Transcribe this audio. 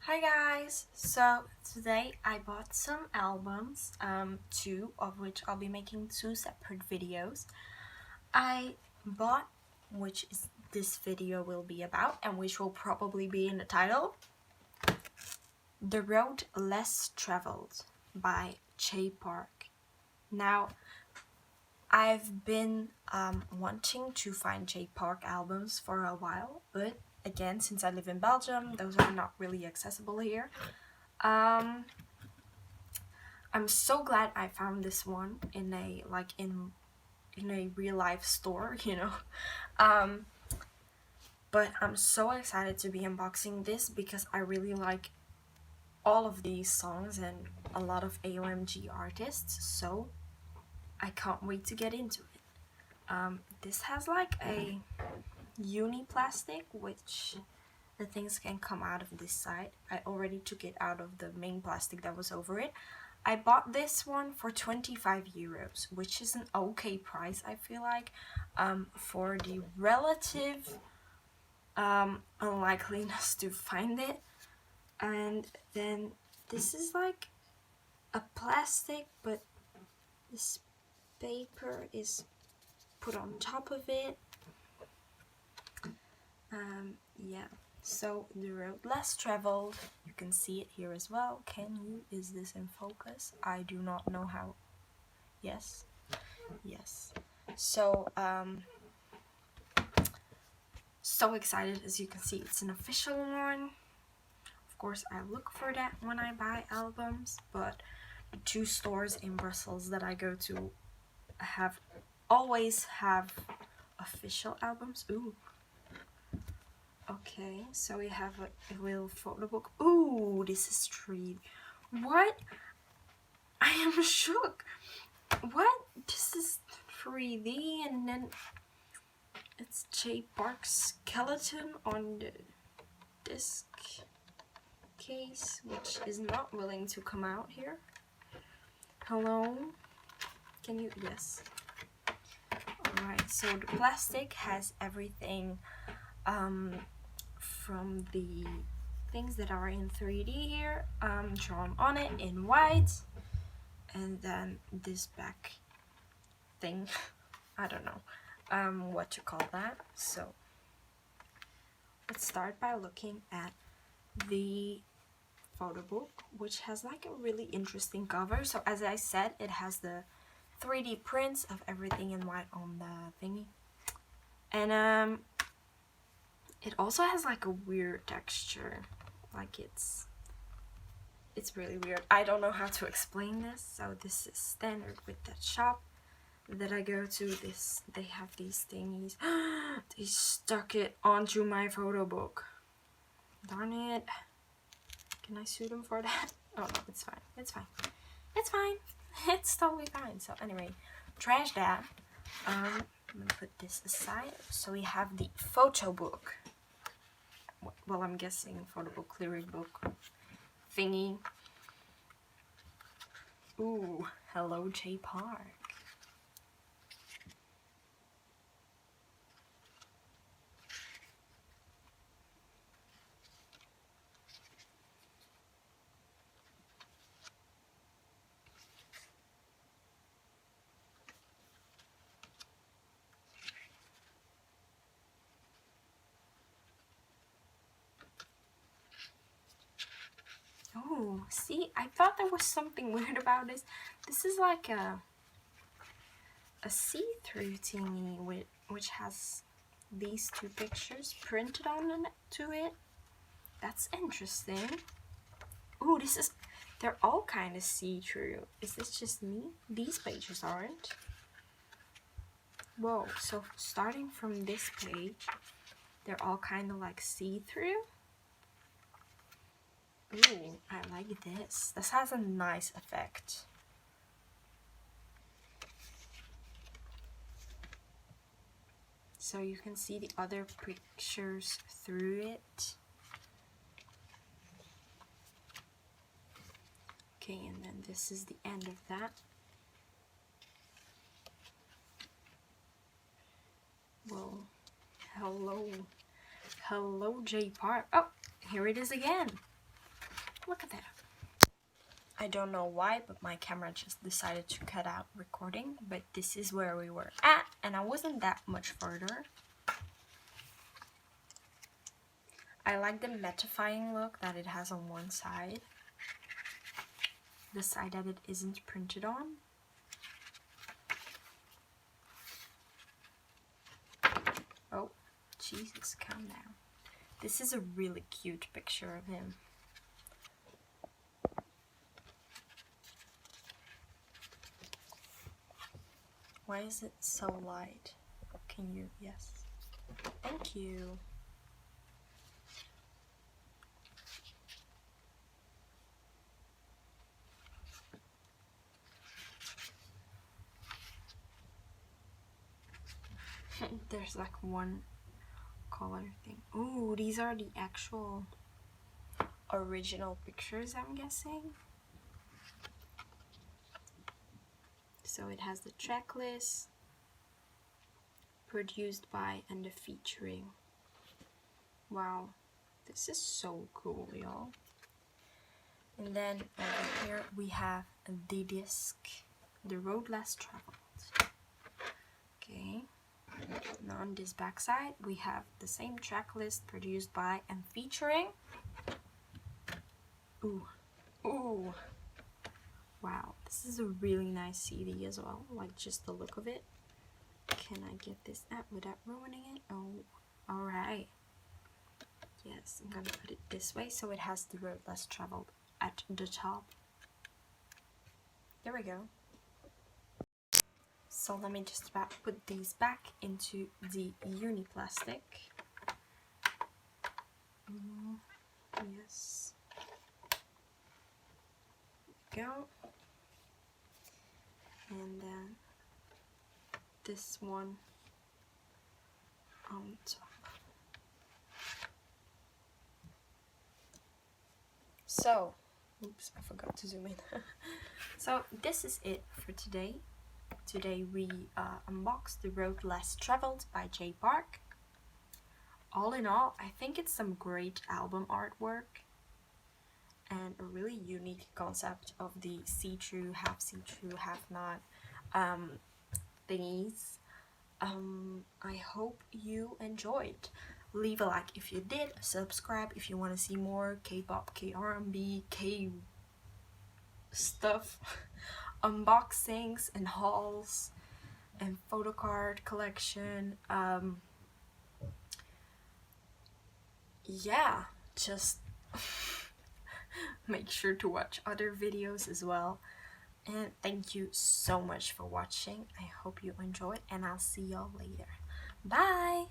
Hi guys! So today I bought some albums, two of which I'll be making two separate videos. I bought, which is this video will be about and which will probably be in the title, The Road Less Traveled by Jay Park. Now, I've been wanting to find Jay Park albums for a while, but again, since I live in Belgium, those are not really accessible here. I'm so glad I found this one in a in a real life store, But I'm so excited to be unboxing this because I really like all of these songs and a lot of AOMG artists, so I can't wait to get into it. This has like a uni plastic, which the things can come out of this side. I already took it out of the main plastic that was over it. I bought this one for 25 euros, which is an okay price, I feel like, for the relative unlikeliness to find it. And then this is like a plastic, but this paper is put on top of it. Yeah, so The Road Less Traveled, you can see it here as well. Can you? Is this in focus? I do not know how. Yes, so so excited. As you can see, it's an official one. Of course, I look for that when I buy albums, but the two stores in Brussels that I go to always have official albums. Ooh. Okay, so we have a little photo book. Ooh, this is 3D. What? I am shook. What? This is 3D and then it's Jay Park's skeleton on the disc case, which is not willing to come out here. Hello? Can you? Yes. Alright, so the plastic has everything from the things that are in 3D here, drawn on it in white, and then this back thing, I don't know what to call that. So let's start by looking at the photo book, which has like a really interesting cover. So as I said, it has the 3D prints of everything in white on the thingy, and it also has like a weird texture, like it's really weird. I don't know how to explain this. So this is standard with that shop that I go to. They have these thingies. They stuck it onto my photo book. Darn it. Can I sue them for that? Oh no, it's fine. It's fine. It's fine. It's totally fine. So anyway, trash that. I'm gonna put this aside. So we have the photo book. Well, I'm guessing photo book, lyric book thingy. Ooh, hello Jay Park. Oh, see, I thought there was something weird about this. This is like a see-through thingy which has these two pictures printed on to it. That's interesting. Ooh, they're all kind of see-through. Is this just me? These pages aren't. Whoa, so starting from this page, they're all kind of like see-through. Ooh, I like this. This has a nice effect. So you can see the other pictures through it. Okay, and then this is the end of that. Well, hello Jay Park. Oh, here it is again. Look at that. I don't know why, but my camera just decided to cut out recording, but this is where we were at, and I wasn't that much further. I like the mattifying look that it has on one side, the side that it isn't printed on. Oh, Jesus, calm down. This is a really cute picture of him. Why is it so light? Can you? Yes. Thank you. There's like one color thing. Ooh, these are the actual original pictures, I'm guessing. So it has the checklist, produced by, and the featuring. Wow, this is so cool, y'all. And then over here we have the disc, The Road Less Traveled. Okay. Now on this back side we have the same checklist, produced by and featuring. Ooh, ooh, wow, this is a really nice CD as well, like just the look of it. Can I get this out without ruining it? Oh, alright. Yes, I'm gonna put it this way so it has The Road Less Traveled at the top. There we go. So let me just about put these back into the uni plastic. Yes. Go. And then this one on top. So, oops, I forgot to zoom in. So this is it for today. Today we unboxed The Road Less Traveled by J Park. All in all, I think it's some great album artwork and a really unique concept of the see-through, half see-through, half not thingies. I hope you enjoyed. Leave a like if you did, subscribe if you want to see more K-pop, K-R&B, K stuff, unboxings and hauls and photo card collection. Yeah, just make sure to watch other videos as well. And thank you so much for watching. I hope you enjoyed, and I'll see y'all later. Bye!